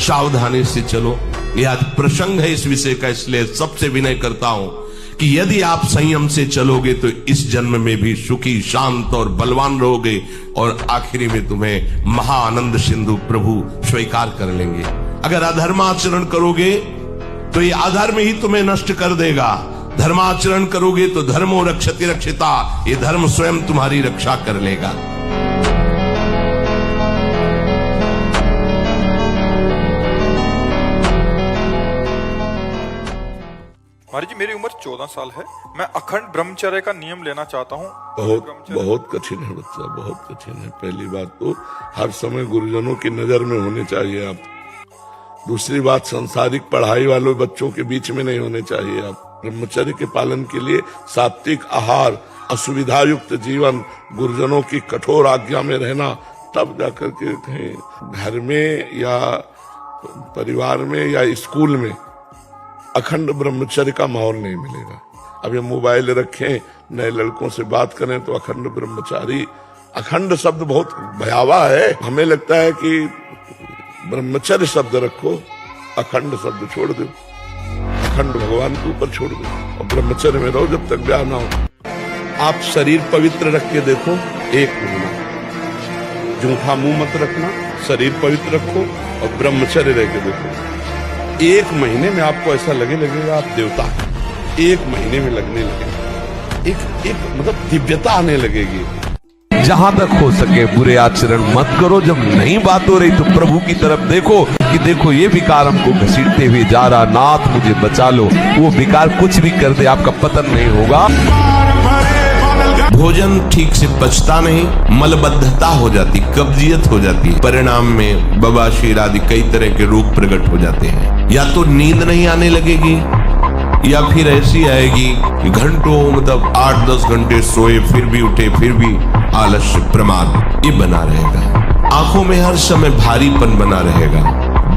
सावधानी से चलो। यह आज प्रसंग है इस विषय का, इसलिए सबसे विनय करता हूं कि यदि आप संयम से चलोगे तो इस जन्म में भी सुखी, शांत और बलवान रहोगे और आखिरी में तुम्हें महाआनंद सिंधु प्रभु स्वीकार कर लेंगे। अगर अधर्माचरण करोगे तो ये अधर्म ही तुम्हें नष्ट कर देगा, धर्माचरण करोगे तो धर्मो रक्षति रक्षिता, ये धर्म स्वयं तुम्हारी रक्षा कर लेगा। महाराज जी, मेरी उम्र 14 साल है। मैं अखंड ब्रह्मचर्य का नियम लेना चाहता हूँ। बहुत कठिन है बच्चा, बहुत कठिन है। पहली बात तो हर समय गुरुजनों की नजर में होने चाहिए आप। दूसरी बात, सांसारिक पढ़ाई वाले बच्चों के बीच में नहीं होने चाहिए आप। ब्रह्मचर्य के पालन के लिए सात्विक आहार, असुविधा युक्त जीवन, गुरुजनों की कठोर आज्ञा में रहना, तब जाकर के कहीं घर में या परिवार में या स्कूल में अखंड ब्रह्मचर्य का माहौल नहीं मिलेगा। अब ये मोबाइल रखें, नए लड़कों से बात करें तो अखंड ब्रह्मचारी, अखंड शब्द बहुत भयावह है। हमें लगता है कि ब्रह्मचर्य शब्द रखो, अखंड शब्द छोड़ दो, अखंड भगवान के ऊपर छोड़ दो और ब्रह्मचर्य में रहो जब तक ब्याह ना हो। आप शरीर पवित्र रख के देखो, 1 महीना जूठा मुंह मत रखना, शरीर पवित्र रखो और ब्रह्मचर्य रह के देखो। 1 महीने में आपको ऐसा लगेगा आप देवता हैं। 1 महीने में लगने लगेगा, एक मतलब दिव्यता आने लगेगी। जहां तक हो सके बुरे आचरण मत करो। जब नहीं बात हो रही तो प्रभु की तरफ देखो कि देखो ये विकार हमको घसीटते हुए जा रहा, नाथ मुझे बचा लो। वो विकार कुछ भी कर दे, आपका पतन नहीं होगा। भोजन ठीक से पचता नहीं, मलबद्धता हो जाती, कब्जियत हो जाती है। परिणाम में बवासीर आदि कई तरह के रोग प्रकट हो जाते हैं। या तो नींद नहीं आने लगेगी या फिर ऐसी आएगी कि घंटों मतलब 8-10 घंटे सोए फिर भी उठे, फिर भी आलस्य, प्रमाद ये बना रहेगा। आंखों में हर समय भारीपन बना रहेगा।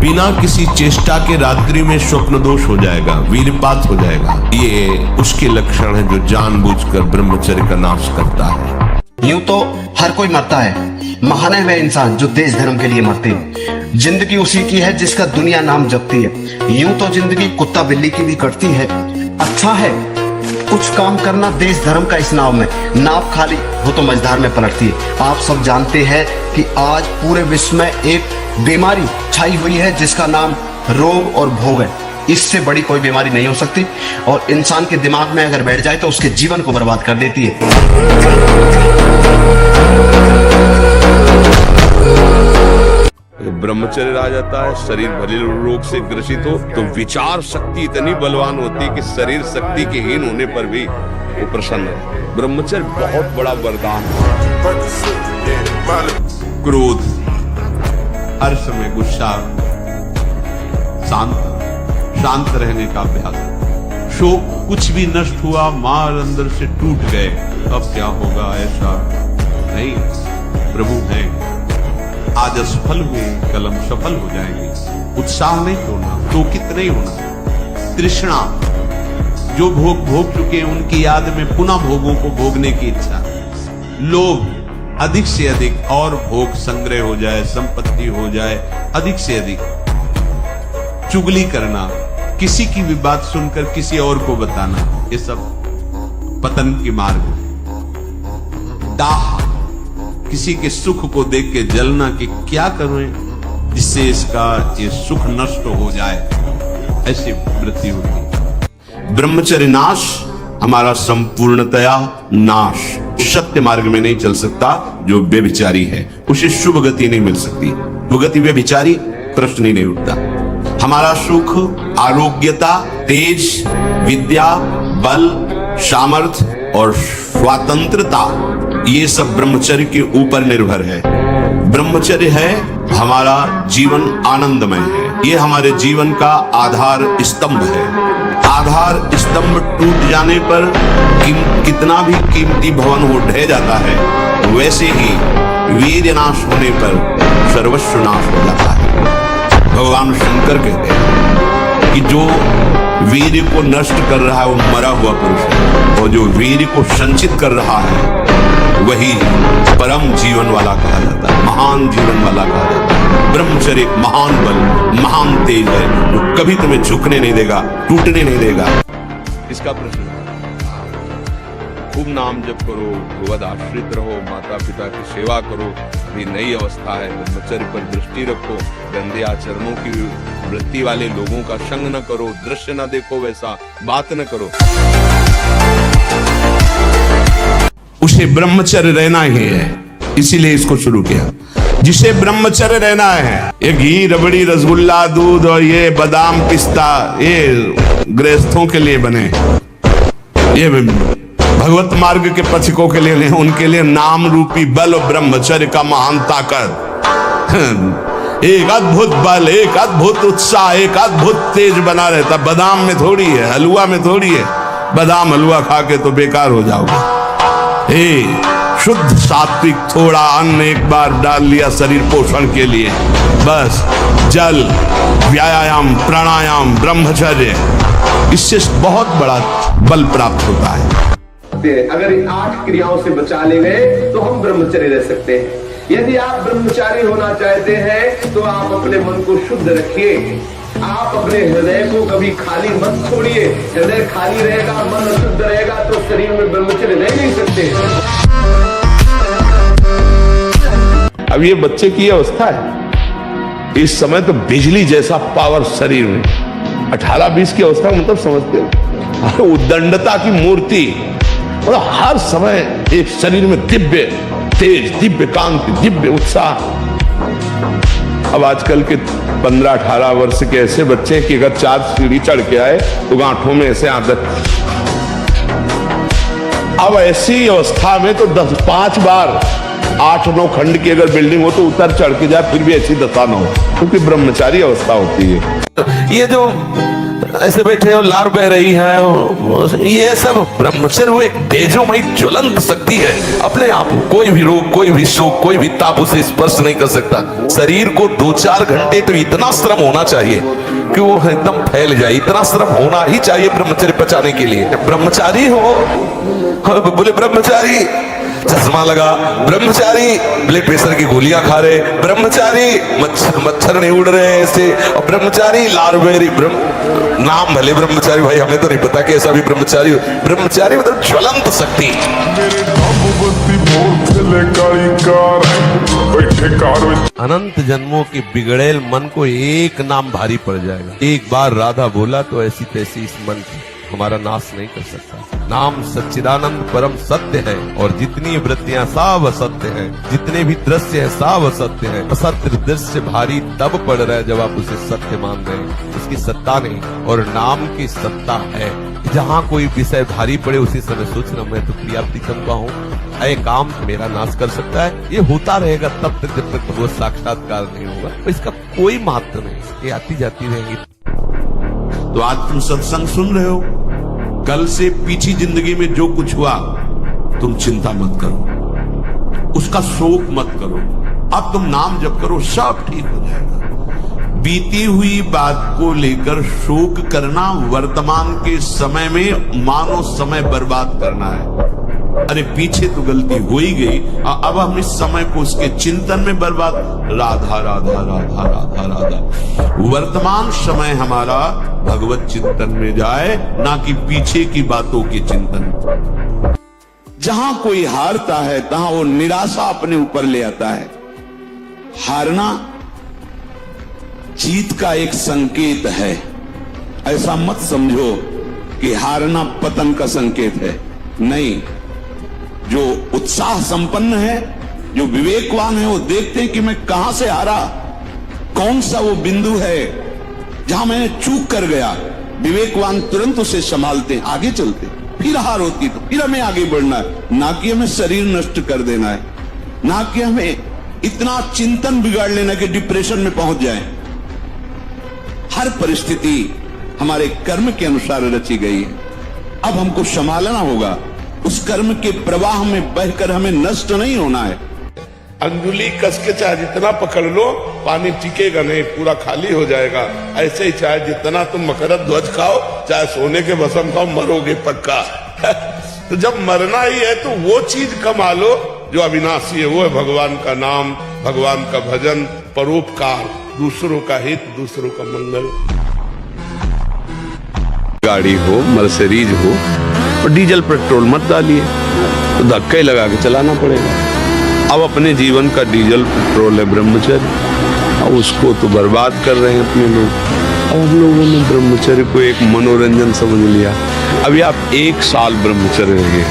बिना किसी चेष्टा के रात्रि में स्वप्न दोष हो जाएगा, वीरपात हो जाएगा। ये उसके लक्षण है जो जानबूझकर ब्रह्मचर्य का नाश करता है। यूं तो हर कोई मरता है, महान है वह इंसान जो देश धर्म के लिए मरते हैं। जिंदगी उसी की है जिसका दुनिया नाम जपती है। यूं तो जिंदगी कुत्ता बिल्ली की भी कटती है। अच्छा है कुछ काम करना देश धर्म का इस नाव में, नाव खाली हो तो मझधार में पलटती है। आप सब जानते हैं कि आज पूरे विश्व में एक बीमारी छाई हुई है जिसका नाम रोग और भोग है। इससे बड़ी कोई बीमारी नहीं हो सकती और इंसान के दिमाग में अगर बैठ जाए तो उसके जीवन को बर्बाद कर देती है। ब्रह्मचर्य आ जाता है, शरीर भले रोग से ग्रसित हो तो विचार शक्ति इतनी बलवान होती है कि शरीर शक्ति के हीन होने पर भी वो प्रसन्न है। ब्रह्मचर्य बहुत बड़ा वरदान है। क्रोध, हर समय गुस्सा, शांत रहने का अभ्यास। शोक, कुछ भी नष्ट हुआ, मार अंदर से टूट गए, अब क्या होगा ऐसा नहीं। प्रभु है, आज असफल हुए कल हम सफल हो जाएंगे। उत्साह नहीं होना, शोकित नहीं होना। तृष्णा, जो भोग भोग चुके हैं उनकी याद में पुनः भोगों को भोगने की इच्छा। लोभ, अधिक से अधिक और भोग संग्रह हो जाए, संपत्ति हो जाए अधिक से अधिक। चुगली करना, किसी की भी बात सुनकर किसी और को बताना, ये सब पतन के मार्ग। दाह, किसी के सुख को देख के जलना कि क्या करें जिससे इसका ये सुख नष्ट हो जाए, ऐसी वृत्ति होती। ब्रह्मचर्य नाश हमारा संपूर्णतया नाश। सत्य मार्ग में नहीं चल सकता जो व्यभिचारी है, उसे शुभ गति नहीं मिल सकती। शुभ गति व्यभिचारी, प्रश्न ही नहीं उठता। हमारा सुख, आरोग्यता, तेज, विद्या, बल, सामर्थ्य और स्वतंत्रता, ये सब ब्रह्मचर्य के ऊपर निर्भर है। ब्रह्मचर्य है हमारा जीवन आनंदमय है। ये हमारे जीवन का आधार स्तंभ है। आधार स्तंभ टूट जाने पर कितना भी कीमती भवन हो ढह जाता है, वैसे ही वीर्य नाश होने पर सर्वस्व नाश हो जाता है। भगवान शंकर कहते हैं कि जो वीर्य को नष्ट कर रहा है वो मरा हुआ पुरुष है, और जो वीर्य को संचित कर रहा है वही परम जीवन वाला कहा जाता है, महान जीवन वाला कहा जाता है। ब्रह्मचर्य एक महान बल महान तेज है जो कभी तुम्हें झुकने नहीं देगा, टूटने नहीं देगा। इसका प्रश्न है। खूब नाम जप करो, गोवध आश्रित रहो, माता पिता की सेवा करो। अभी नई अवस्था है, ब्रह्मचर्य पर दृष्टि रखो, गंदे आचरणों की वृत्ति वाले लोगों का संग न करो, दृश्य न देखो, वैसा बात न करो। उसे ब्रह्मचर्य रहना ही है, इसीलिए इसको शुरू किया। जिसे ब्रह्मचर्य रहना है, ये घी, रबड़ी, रसगुल्ला, दूध और ये बादाम, पिस्ता, ये गृहस्थों के लिए बने, ये भगवत मार्ग के पथिकों के लिए नहीं, उनके लिए नाम रूपी बल और ब्रह्मचर्य का महान ताकत, एक अद्भुत बल, एक अद्भुत उत्साह, एक अद्भुत तेज बना रहता। बादाम में थोड़ी है, हलवा में थोड़ी है। बादाम हलवा खा के तो बेकार हो जाओगे। शुद्ध सात्विक थोड़ा अन्न एक बार डाल लिया शरीर पोषण के लिए, बस जल, व्यायाम, प्राणायाम, ब्रह्मचर्य, इससे बहुत बड़ा बल प्राप्त होता है। अगर इन 8 क्रियाओं से बचा ले गए तो हम ब्रह्मचारी रह सकते हैं। यदि आप ब्रह्मचारी होना चाहते हैं तो आप अपने मन को शुद्ध रखिए, आप अपने हृदय को कभी खाली मत छोड़िए। हृदय खाली रहेगा, मन अशुद्ध रहेगा तो शरीर में ब्रह्मचर्य रह नहीं सकते। अब ये बच्चे की अवस्था है, इस समय तो बिजली जैसा पावर शरीर में। 18-20 की अवस्था मतलब समझते हो, उद्दंडता की मूर्ति, मतलब हर समय एक शरीर में दिव्य तेज, दिव्य कांति, दिव्य उत्साह। अब आजकल के 15-18 वर्ष के ऐसे बच्चे कि अगर 4 सीढ़ी चढ़ के आए तो गांठों में ऐसे आदत। अब ऐसी अवस्था में तो 5 बार 8-9 खंड की अगर बिल्डिंग हो तो उतर चढ़ के जाए फिर भी ऐसी दशा न हो, क्योंकि ब्रह्मचारी अवस्था होती है। ये जो ऐसे बैठे हो, लार बह रही है, ये सब ब्रह्मचर्य वो एक तेजोमयी ज्वलंत शक्ति है। अपने आप कोई भी रोग, कोई भी शोक, कोई भी ताप उसे स्पर्श नहीं कर सकता। शरीर को 2-4 घंटे तो इतना श्रम होना चाहिए कि वो एकदम फैल जाए, इतना श्रम होना ही चाहिए ब्रह्मचर्य पचाने के लिए। ब्रह्मचारी हो, बोले ब्रह्मचारी चश्मा लगा, ब्रह्मचारी ब्लड प्रेशर की गोलियां खा रहे, ब्रह्मचारी मच्छर नहीं उड़ रहे ऐसे, और ब्रह्मचारी लारबेरी नाम भले ब्रह्मचारी, भाई हमें तो नहीं पता कि ऐसा भी ब्रह्मचारी मतलब ज्वलंत शक्ति। अनंत जन्मों के बिगड़ेल मन को एक नाम भारी पड़ जाएगा। एक बार राधा बोला तो ऐसी तैसी इस मन की हमारा नाश नहीं कर सकता। नाम सच्चिदानंद परम सत्य है, और जितनी वृत्तियां सब असत्य हैं, जितने भी दृश्य हैं सब असत्य हैं। असत्य दृश्य भारी तब पड़ रहा है जब आप उसे सत्य मान रहे हैं, उसकी सत्ता नहीं, और नाम की सत्ता है। जहाँ कोई विषय भारी पड़े उसी समय सोचना मैं तो प्रिया प्रीतम का हूँ, अय काम मेरा नाश कर सकता है। ये होता रहेगा तब तक जब तक वो साक्षात्कार नहीं होगा, तो इसका कोई महत्व नहीं, ये आती जाती रहेगी। तो आज तुम सत्संग सुन रहे हो, कल से पीछी जिंदगी में जो कुछ हुआ तुम चिंता मत करो, उसका शोक मत करो। अब तुम नाम जप करो, सब ठीक हो जाएगा। बीती हुई बात को लेकर शोक करना वर्तमान के समय में मानो समय बर्बाद करना है। अरे पीछे तो गलती हो ही गई, अब हम इस समय को उसके चिंतन में बर्बाद। राधा राधा राधा राधा राधा, वर्तमान समय हमारा भगवत चिंतन में जाए, ना कि पीछे की बातों के चिंतन। जहां कोई हारता है तहां वो निराशा अपने ऊपर ले आता है। हारना जीत का एक संकेत है, ऐसा मत समझो कि हारना पतन का संकेत है। नहीं, जो उत्साह संपन्न है, जो विवेकवान है, वो देखते हैं कि मैं कहां से हारा, कौन सा वो बिंदु है जहां मैंने चूक कर गया। विवेकवान तुरंत उसे संभालते हैं, आगे चलते हैं। फिर हार होती तो फिर हमें आगे बढ़ना है, ना कि हमें शरीर नष्ट कर देना है, ना कि हमें इतना चिंतन बिगाड़ लेना कि डिप्रेशन में पहुंच जाए। हर परिस्थिति हमारे कर्म के अनुसार रची गई है। अब हमको संभालना होगा, उस कर्म के प्रवाह में बहकर हमें नष्ट नहीं होना है। अंगुली कस के चाहे जितना पकड़ लो पानी टिकेगा नहीं, पूरा खाली हो जाएगा। ऐसे ही चाहे जितना तुम मकरंद ध्वज खाओ, चाहे सोने के भस्म खाओ, मरोगे पक्का। तो जब मरना ही है तो वो चीज कमा लो जो अविनाशी है, वो है भगवान का नाम, भगवान का भजन, परोपकार। दूसरों का हित, दूसरों का मंगल। गाड़ी हो, मर्सिडीज हो, और डीजल पेट्रोल मत डालिए, तो धक्के लगा के चलाना पड़ेगा। अब अपने जीवन का डीजल पेट्रोल है ब्रह्मचर्य, और उसको तो बर्बाद कर रहे हैं अपने लोग। अब हम लोगों ने ब्रह्मचर्य को एक मनोरंजन समझ लिया। अभी आप 1 साल ब्रह्मचर्य रहिए,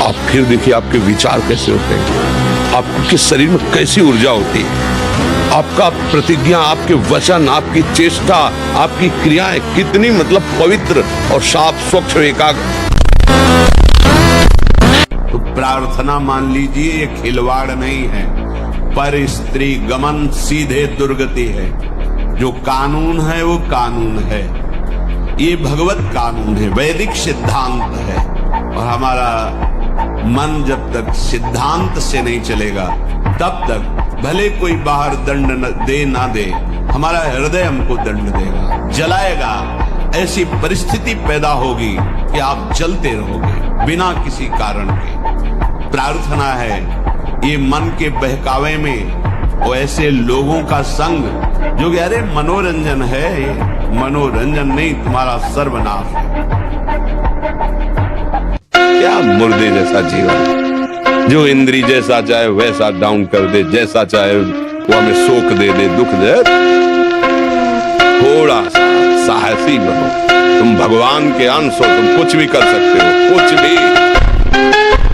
आप फिर देखिए आपके विचार कैसे होते हैं, आपके शरीर में कैसी ऊर्जा होती है, आपका प्रतिज्ञा, आपके वचन, आपकी चेष्टा, आपकी क्रियाएं कितनी मतलब पवित्र और साफ, स्वच्छ, एकाग्र। तो प्रार्थना मान लीजिए ये खिलवाड़ नहीं है, पर स्त्री गमन सीधे दुर्गति है। जो कानून है वो कानून है, ये भगवत कानून है, वैदिक सिद्धांत है। और हमारा मन जब तक सिद्धांत से नहीं चलेगा, तब तक भले कोई बाहर दंड दे ना दे, हमारा हृदय हमको दंड देगा, जलाएगा। ऐसी परिस्थिति पैदा होगी कि आप जलते रहोगे बिना किसी कारण के। प्रार्थना है ये मन के बहकावे में वो ऐसे लोगों का संग जो कि अरे मनोरंजन है, ये मनोरंजन नहीं, तुम्हारा सर्वनाश है। क्या मुर्दे जैसा जीवन, जो इंद्री जैसा चाहे वैसा डाउन कर दे, जैसा चाहे वो हमें शोक दे दे, दुख दे। थोड़ा सा साहसी बनो, तुम भगवान के अंश हो, तुम कुछ भी कर सकते हो, कुछ भी।